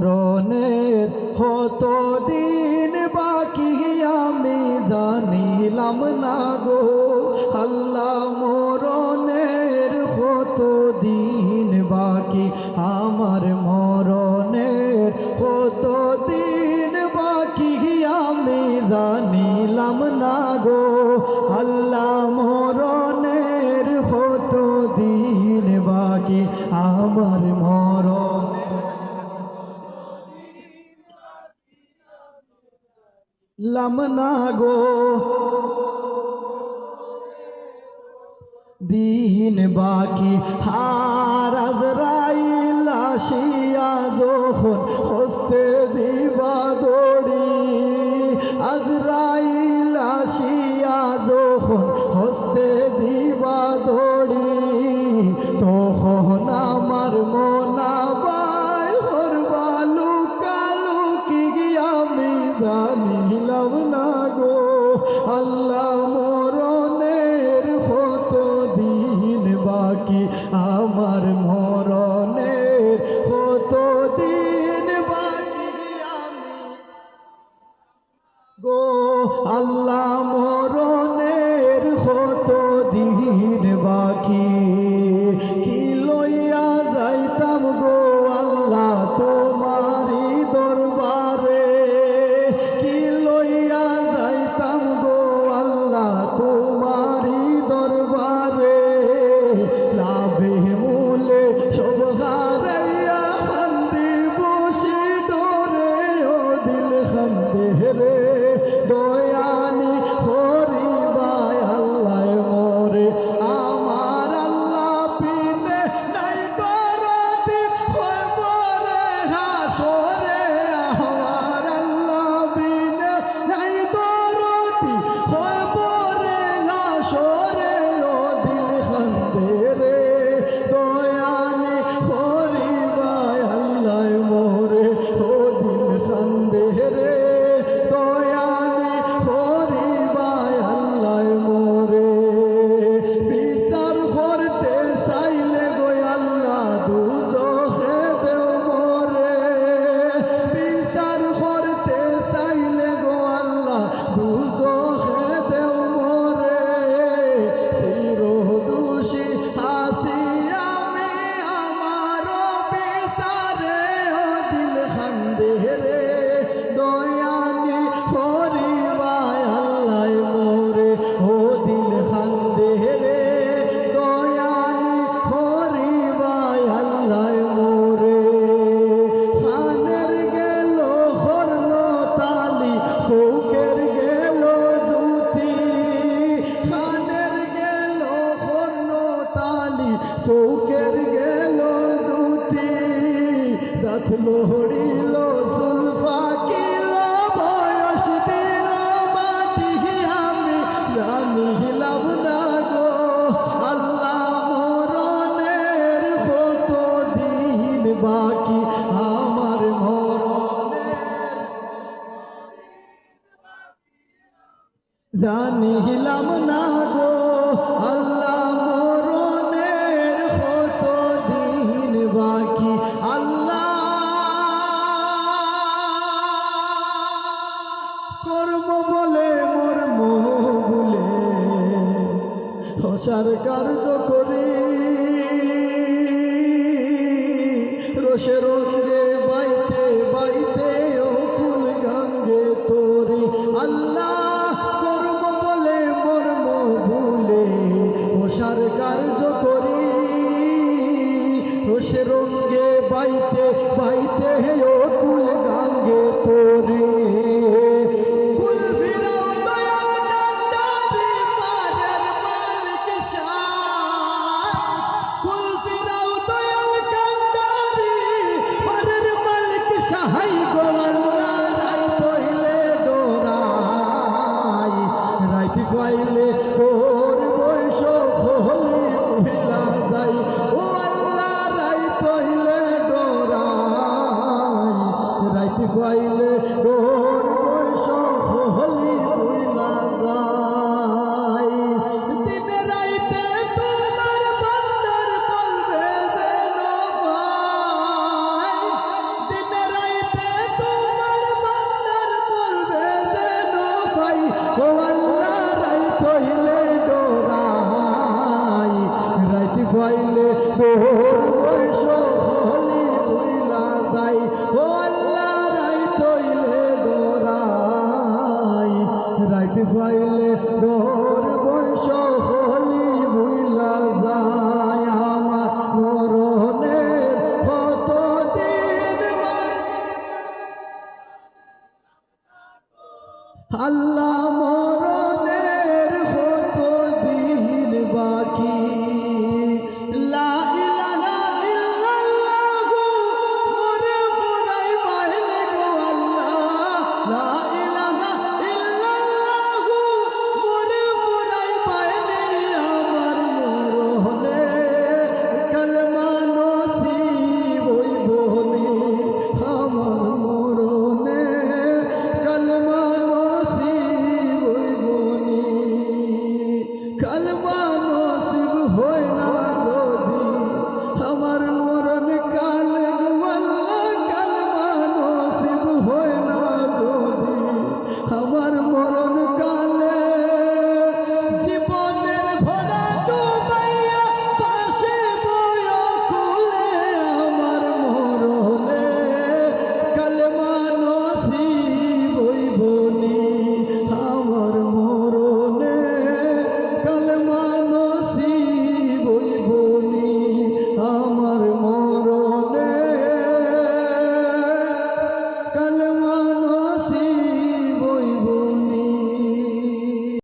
মরণের কত দিন বাকি আমি জানিলাম না গো আল্লাহ মরণের কত দিন বাকি আমার মরণের কত দিন বাকি আমি জানিলাম না গো আল্লাহ মরণের কত দিন বাকি আমার মরণ লামনা গো দিন বাকি হার আজরাইল আসিয়া যখন হস্তে দিবা দড়ি আজরাইল আসিয়া যখন হস্তে দিবা দড়ি তখন আমার মনা বাই হরবা লুকালুকি আমি জানিলাম না গো আল্লাহ মরণের কত দিন বাকি আমার মরণের কত দিন বাকি আমি গো আল্লাহ মরণের কত দিন বাকি কি লইয়া যাইতাম গো আল্লাহ তোমারি দরবারে কি লইয়া যাইতাম গো আল্লাহ তোমারি দরবারে লাভে মূলে সব হারাইয়া খান্দি বসে ডরে ও দিল খান্দে রে দয়ানি হরিবাই আল্লাহ মরে আমার আল্লাহ পিনে নাই দরদি খবরে হাসরে আমার আল্লাহ পিনে নাই দরদি খবরে হাসরে ও দিল খান্দে রে দয়ানি হরিবাই আল্লাহ মরে ও দিল খান্দে রে দয়ানি হরিবাই আল্লাহ মরে বিচার করতে চাইলে গো আল্লাহ দুজখে দেও মরে বিচার করতে চাইলে গো আল্লাহ দুজখে দেও মরে চির দোষী আসি আমি আমার বিচারে ও দিল খান্দে রে দয়ানি হরিবাই আল্লাহ মরে ও দিল খান্দে রে দয়ানি হরিবাই আল্লাহ মরে খানের গেল হরল তালি চৌকের গেল জুতি খানের গেল হরল তালি চৌকের গেল জুতি দাঁত লড়িল চুল ফাকিল বয়স দিল মাটি আমি জানিলাম না গো আল্লাহ মরণের কত দিন বাকি আমার মরণের জানিলাম না গো আল্লাহ মরণের কত দিন বাকি আল্লাহ কর্ম বলে মর্ম বলে হসার কার্য করি রসে রসে বাইতে বাইতে ও ফুল গাঙ্গে তোরি আল্লাহ কর্ম বলে মর্ম ভুলে হসার কার্য করি রসে রঙ্গে বাইতে বাইতে ও ফুল গাঙ্গে তোরি ফুল ফিরাও দয়াল কান্ডারি পারের মালিক শাহ ফুল ফিরাও দয়াল কান্ডারি পারের মালিক শাহাই গো আল্লাহ রাই কইলে ডোরাই রাইতি পাইলে তোর বয়স হলি উহিলা যাই ও আল্লাহ রাই কইলে ডোরাই রাইতি পাইলে তোর বয়স হলি উহিলা যাই দিনে রাইতে তোমার বান্দার কলবে যেন ভাই দিনে রাইতে তোর বৈশ হলি বুইলা যাই ও আল্লাহ রাইত হইলে ডরাই রাইতে পাইলে তোর বৈশ হলি বুইলা যায় আমার মরণের কতদিন আল্লাহ মরণ